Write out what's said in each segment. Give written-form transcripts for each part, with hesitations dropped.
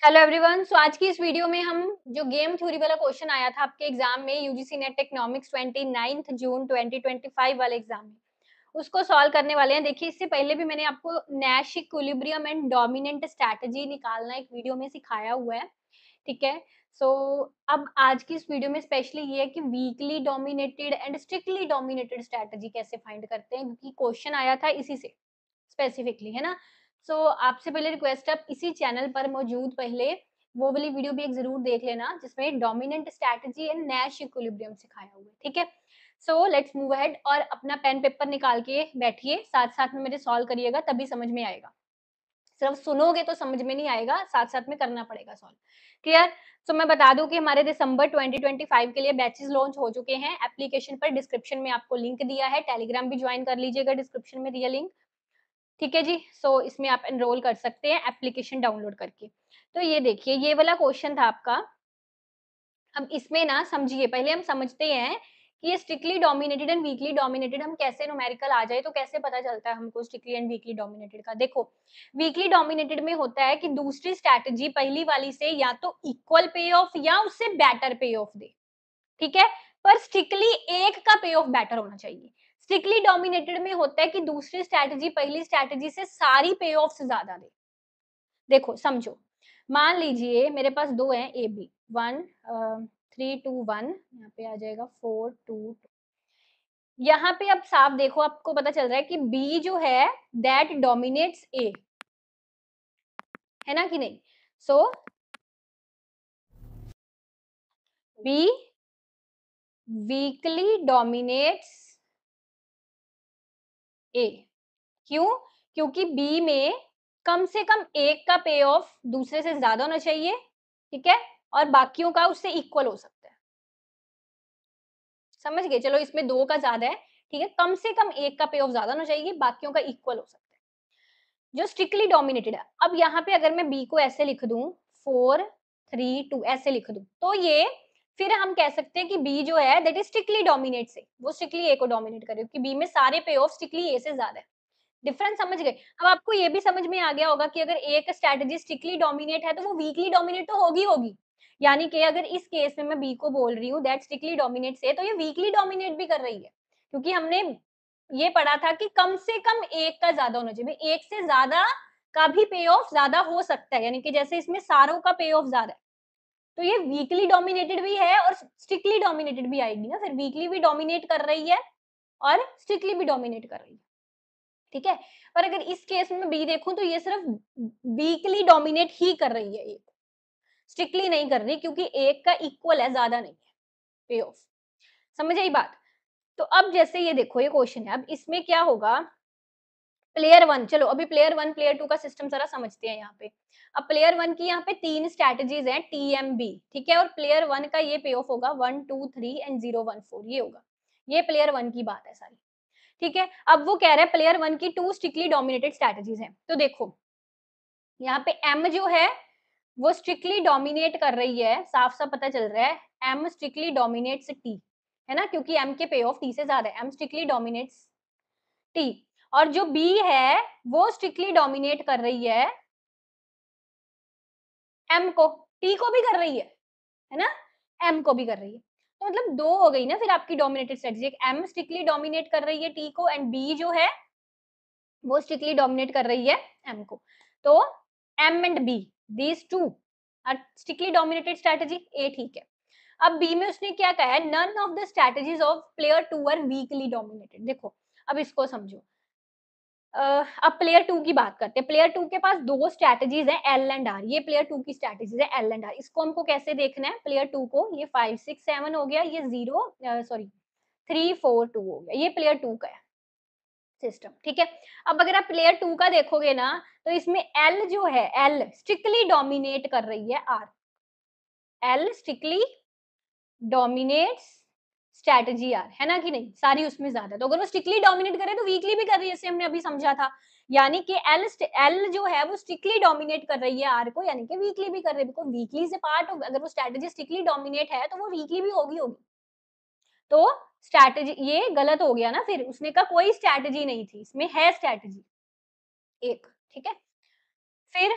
Hello everyone. सो आज की इस वीडियो में हम जो गेम थ्योरी वाला क्वेश्चन आया था आपके एग्जाम में यूजीसी नेट इकोनॉमिक्स 29 जून 2025 वाले एग्जाम में उसको सॉल्व करने वाले हैं। देखिए, इससे पहले भी मैंने आपको Nash equilibrium and dominant strategy निकालना एक वीडियो में सिखाया हुआ है। ठीक है। सो अब आज की इस वीडियो में स्पेशली ये है कि weekly dominated and strictly dominated strategy कैसे फाइंड करते हैं, क्योंकि क्वेश्चन आया था इसी से स्पेसिफिकली, है ना। सो आपसे पहले रिक्वेस्ट है, आप इसी चैनल पर मौजूद पहले वो वाली वीडियो भी एक जरूर देख लेना जिसमें dominant strategy and Nash equilibrium सिखाया हुआ है। ठीक है। सो लेट्स मूव अहेड और अपना पेन पेपर निकाल के बैठिए, साथ साथ में मेरे सॉल्व करिएगा, तभी समझ में आएगा। सिर्फ सुनोगे तो समझ में नहीं आएगा, साथ साथ में करना पड़ेगा सॉल्व। क्लियर। सो मैं बता दूं कि हमारे दिसंबर 2025 के लिए बैचेस लॉन्च हो चुके हैं। एप्लीकेशन पर डिस्क्रिप्शन में आपको लिंक दिया है, टेलीग्राम भी ज्वाइन कर लीजिएगा, डिस्क्रिप्शन में दिया लिंक। ठीक है जी। सो इसमें आप एनरोल कर सकते हैं एप्लीकेशन डाउनलोड करके। तो ये देखिए, ये वाला क्वेश्चन था आपका। अब इसमें ना समझिए, पहले हम समझते हैं कि ये strictly dominated and weekly dominated हम कैसे न्यूमेरिकल आ जाए तो कैसे पता चलता है हमको स्ट्रिक्टली एंड वीकली डोमिनेटेड का। देखो, वीकली डोमिनेटेड में होता है कि दूसरी स्ट्रैटेजी पहली वाली से या तो इक्वल पे ऑफ या उससे बेटर पे ऑफ दे। ठीक है। पर स्ट्रिक्टली एक का पे ऑफ बेटर होना चाहिए। स्ट्रिक्टली डोमिनेटेड में होता है कि दूसरी स्ट्रैटेजी पहली स्ट्रैटेजी से सारी पे ऑफ ज्यादा दे। देखो समझो, मान लीजिए मेरे पास दो हैं ए बी, 1 3 2 1, यहाँ पे आ जाएगा 4 2 2। यहाँ पे अब साफ देखो, आपको पता चल रहा है कि बी जो है दैट डोमिनेट्स ए, है ना कि नहीं। सो बी वीकली डोमिनेट्स ए। क्यों? क्योंकि बी में कम से कम एक का पे ऑफ दूसरे से ज्यादा होना चाहिए। ठीक है। और बाकियों का उससे इक्वल हो सकता है। समझ गए? चलो, इसमें दो का ज्यादा है, ठीक है, कम से कम एक का पे ऑफ ज्यादा होना चाहिए, बाकियों का इक्वल हो सकता है जो स्ट्रिक्टली डोमिनेटेड है। अब यहाँ पे अगर मैं बी को ऐसे लिख दूं, 4 3 2 ऐसे लिख दूं, तो ये फिर हम कह सकते हैं कि बी जो है दैट इज स्ट्रिक्टली डोमिनेट से, वो स्ट्रिक्टली ए को डोमिनेट करे, क्योंकि बी में सारे पे ऑफ स्ट्रिक्टली ए से ज्यादा है। डिफरेंस समझ गए? अब आपको ये भी समझ में आ गया होगा कि अगर एक स्ट्रेटजी स्ट्रिक्टली डोमिनेट है तो वो वीकली डोमिनेट तो होगी होगी। यानी कि अगर इस केस में मैं बी को बोल रही हूँ दैट स्ट्रिक्टली डोमिनेट से, तो ये वीकली डोमिनेट भी कर रही है, क्योंकि हमने ये पढ़ा था कि कम से कम एक का ज्यादा होना चाहिए, एक से ज्यादा का भी पे ऑफ ज्यादा हो सकता है, यानी कि जैसे इसमें सारों का पे ऑफ ज्यादा है, तो ये वीकली डोमिनेटेड भी है और स्ट्रिक्टली डोमिनेटेड भी आएगी ना, फिर वीकली भी डोमिनेट कर रही है और स्ट्रिक्टली भी डोमिनेट कर रही है। ठीक है। पर अगर इस केस में बी देखूं तो ये सिर्फ वीकली डोमिनेट ही कर रही है, एक स्ट्रिक्टली नहीं कर रही, क्योंकि एक का इक्वल है, ज्यादा नहीं है पे ऑफ। समझ आई बात? तो अब जैसे ये देखो, ये क्वेश्चन है, अब इसमें क्या होगा, प्लेयर वन, चलो अभी प्लेयर वन प्लेयर टू का सिस्टम जरा समझते हैं यहाँ पे। अब प्लेयर वन की यहाँ पे तीन स्ट्रेटेजीज हैं टीएमबी, ठीक है, और प्लेयर वन का ये पे ऑफ होगा 1 2 3 एंड 0 1 4, ये होगा, ये प्लेयर वन की बात है सारी। ठीक है। अब वो कह रहा है प्लेयर वन की टू स्ट्रिक्टली डोमिनेटेड स्ट्रेटेजीज हैं, तो देखो यहाँ पे एम जो है वो स्ट्रिक्टली डोमिनेट कर रही है, साफ साफ पता चल रहा है, एम स्ट्रिक्टली डोमिनेट्स टी, है ना, क्योंकि एम के पे ऑफ टी से ज्यादा है, एम स्ट्रिक्टली डोमिनेट्स टी। और जो बी है वो स्ट्रिक्टली डोमिनेट कर रही है एम को, टी को भी कर रही है ना, एम को भी कर रही है। तो मतलब दो हो गई ना फिर आपकी डोमिनेटेड स्ट्रेटजी, एक एम स्ट्रिक्टली डोमिनेट कर रही है टी को एंड बी जो है वो स्ट्रिक्टली डोमिनेट कर रही है एम को। तो M and B, these two are strictly dominated strategy A, ठीक है। अब बी में उसने क्या कहा है, none of the strategies of player two are weakly dominated. देखो अब इसको समझो। अब प्लेयर टू की बात करते हैं। प्लेयर टू के पास दो स्ट्रेटजीज हैं एल एंड आर, ये प्लेयर टू की स्ट्रेटजीज है एल एंड आर। इसको हमको कैसे देखना है, प्लेयर टू को, ये 5 6 7 हो गया, ये 3 4 2 हो गया, ये प्लेयर टू का है सिस्टम। ठीक है। अब अगर आप प्लेयर टू का देखोगे ना, तो इसमें एल जो है, एल स्ट्रिक्टली डोमिनेट कर रही है R, L strictly dominates strategy R, है ना कि नहीं, सारी उसमें ज्यादा। तो अगर वो स्ट्रिक्टली डोमिनेट करे तो वीकली भी कर रही है, जैसे हमने अभी समझा था। यानी कि एल जो है वो स्ट्रिक्टली डोमिनेट कर रही है आर को, यानी कि वीकली भी कर रही है, बिकॉज वीकली से पार्ट ऑफ, अगर वो स्ट्रैटेजी स्ट्रिक्टली डोमिनेट है तो वो वीकली भी होगी होगी। तो स्ट्रैटेजी ये गलत हो गया ना, फिर उसने कहा कोई स्ट्रैटेजी नहीं थी, इसमें है स्ट्रैटेजी एक। ठीक है। फिर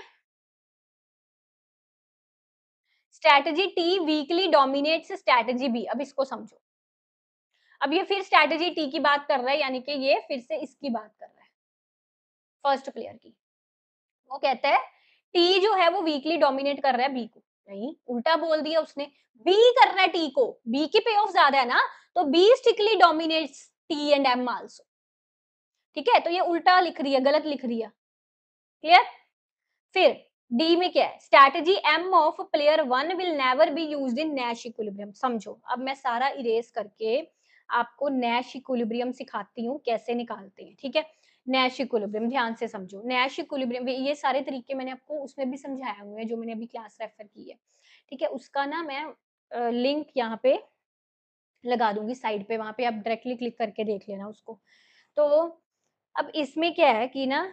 strategy T weakly dominates strategy B. अब इसको समझो, अब ये फिर स्ट्रैटेजी टी की बात कर रहा है, यानी कि ये फिर से इसकी बात कर रहा है, फर्स्ट प्लेयर की। वो कहता है टी जो है वो वीकली डोमिनेट कर रहा है बी को। नहीं, उल्टा बोल दिया उसने, बी कर रहा है टी को, बी की पे ऑफ ज्यादा है ना, तो B strictly dominates T and M also. ठीक है, तो ये उल्टा लिख रही है, गलत लिख रही है। क्लियर? फिर डी में क्या है, strategy M of player one will never be used in Nash equilibrium. समझो, अब मैं सारा इरेज करके आपको नैश इक्विलिब्रियम सिखाती हूँ कैसे निकालते हैं। ठीक है, नैश इक्विलिब्रियम ध्यान से समझो। नैश इक्विलिब्रियम, ये सारे तरीके मैंने आपको उसमें भी समझाया हुए हैं जो मैंने अभी क्लास रेफर की है। ठीक है, उसका ना मैं लिंक यहाँ पे लगा दूंगी साइड पे, वहां पे आप डायरेक्टली क्लिक करके देख लेना उसको। तो अब इसमें क्या है कि ना,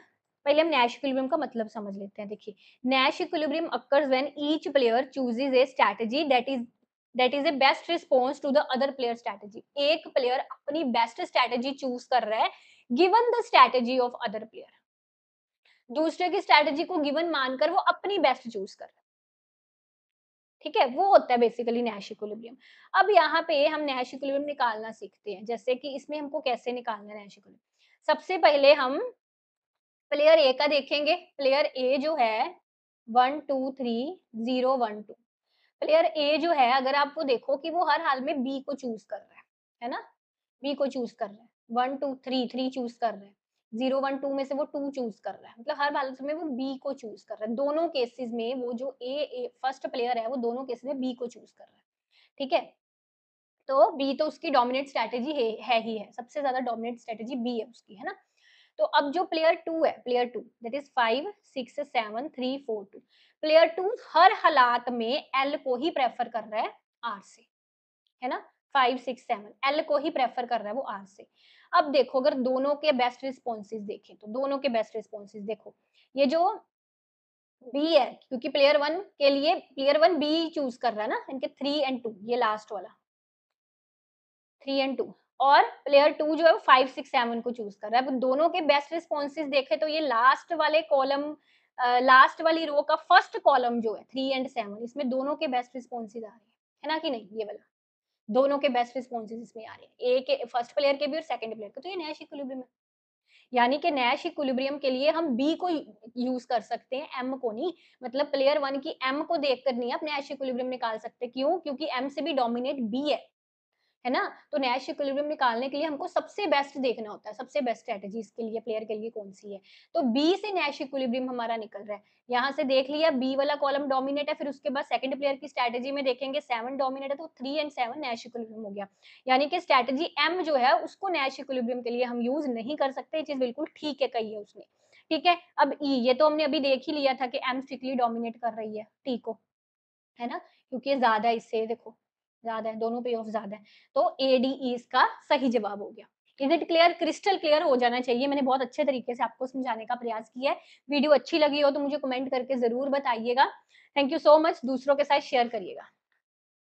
पहले हम नैश इक्विलिब्रियम का मतलब समझ लेते हैं। देखिए, Nash equilibrium occurs when each player chooses a strategy that is a best response to the other player strategy. एक प्लेयर अपनी बेस्ट स्ट्रैटेजी चूज कर रहा है given the strategy of other player. दूसरे की स्ट्रैटेजी को गिवन मानकर वो अपनी बेस्ट चूज कर रहा है। ठीक है, वो होता है बेसिकली नैश इक्विलिब्रियम। अब यहाँ पे हम नैश इक्विलिब्रियम निकालना सीखते हैं, जैसे कि इसमें हमको कैसे निकालना है नैश इक्विलिब्रियम। सबसे पहले हम प्लेयर ए का देखेंगे। प्लेयर ए जो है 1 2 3 0 1 2। प्लेयर ए जो है, अगर आप वो देखो कि वो हर हाल में बी को चूज कर रहा है ना, बी को चूज कर रहा है। 1 2 3 3 चूज कर रहा है, 0 1 2 में से वो 2 चूज कर रहा है, मतलब हर हालत में वो बी को चूज कर रहा है। दोनों केसेस में वो जो ए फर्स्ट प्लेयर है वो दोनों केसेस में बी को चूज कर रहा है। ठीक है, तो बी तो उसकी डोमिनेट स्ट्रैटेजी है ही है, सबसे ज्यादा डोमिनेट स्ट्रैटेजी बी है उसकी, है ना। तो अब जो प्लेयर टू है, player two that is 5 6 7 3 4 2। Player two हर हालात में एल को ही प्रेफर कर रहा है आर से, है ना। 5 6 7 एल को ही प्रेफर कर रहा है वो आर से। अब देखो, अगर दोनों के बेस्ट रिस्पॉन्सेज देखें तो दोनों के बेस्ट रिस्पॉन्सेज देखो, ये जो बी है, क्योंकि प्लेयर वन के लिए प्लेयर वन बी चूज कर रहा है ना, इनके 3 एंड 2, ये लास्ट वाला 3 एंड 2, और प्लेयर 2 जो है वो 5 6 7 को चूज कर रहा है। अब दोनों के बेस्ट रिस्पॉन्सेज देखे तो ये लास्ट वाले कॉलम, लास्ट वाली रो का फर्स्ट कॉलम जो है 3 एंड 7, इसमें दोनों के बेस्ट रिस्पॉन्सेज आ रहे हैं, है ना कि नहीं। ये वाला दोनों के बेस्ट रिस्पॉन्सेज इसमें आ रहे हैं, ए के फर्स्ट प्लेयर के भी और सेकंड प्लेयर के। तो ये नैश इक्विलिब्रियम है, यानी कि नैश इक्विलिब्रियम के लिए हम बी को यूज कर सकते हैं, एम को नहीं। मतलब प्लेयर वन की एम को देखकर नहीं आप नैश इक्विलिब्रियम निकाल सकते। क्यों? क्योंकि एम से भी डोमिनेट बी है ना। तो नैश इक्विलिब्रियम निकालने के लिए हमको सबसे बेस्ट देखना होता है, सबसे बेस्ट स्ट्रेटजी इसके लिए प्लेयर के लिए कौन सी है। तो बी से नैश इक्विलिब्रियम हमारा निकल रहा है। यहाँ से देख लिया बी वाला कॉलम डोमिनेट है, फिर उसके बाद सेकंड प्लेयर की स्ट्रेटजी में देखेंगे 7 डोमिनेट है, तो 3 एंड 7 नैश इक्विलिब्रियम हो गया। यानी कि स्ट्रेटजी एम जो है उसको नैश इक्विलिब्रियम के लिए हम यूज नहीं कर सकते। ये चीज बिल्कुल ठीक है कही है उसने। ठीक है, अब ई, ये तो हमने अभी देख ही लिया था कि एम स्ट्रिक्टली डोमिनेट कर रही है टी को, है ना, क्योंकि ये ज्यादा है इससे, देखो ज्यादा है, दोनों पे ऑफ ज्यादा है। तो ए डी ई इसका सही जवाब हो गया। Is it clear? Crystal clear हो जाना चाहिए। मैंने बहुत अच्छे तरीके से आपको समझाने का प्रयास किया है। वीडियो अच्छी लगी हो तो मुझे कमेंट करके जरूर बताइएगा। Thank you so much. दूसरों के साथ शेयर करिएगा।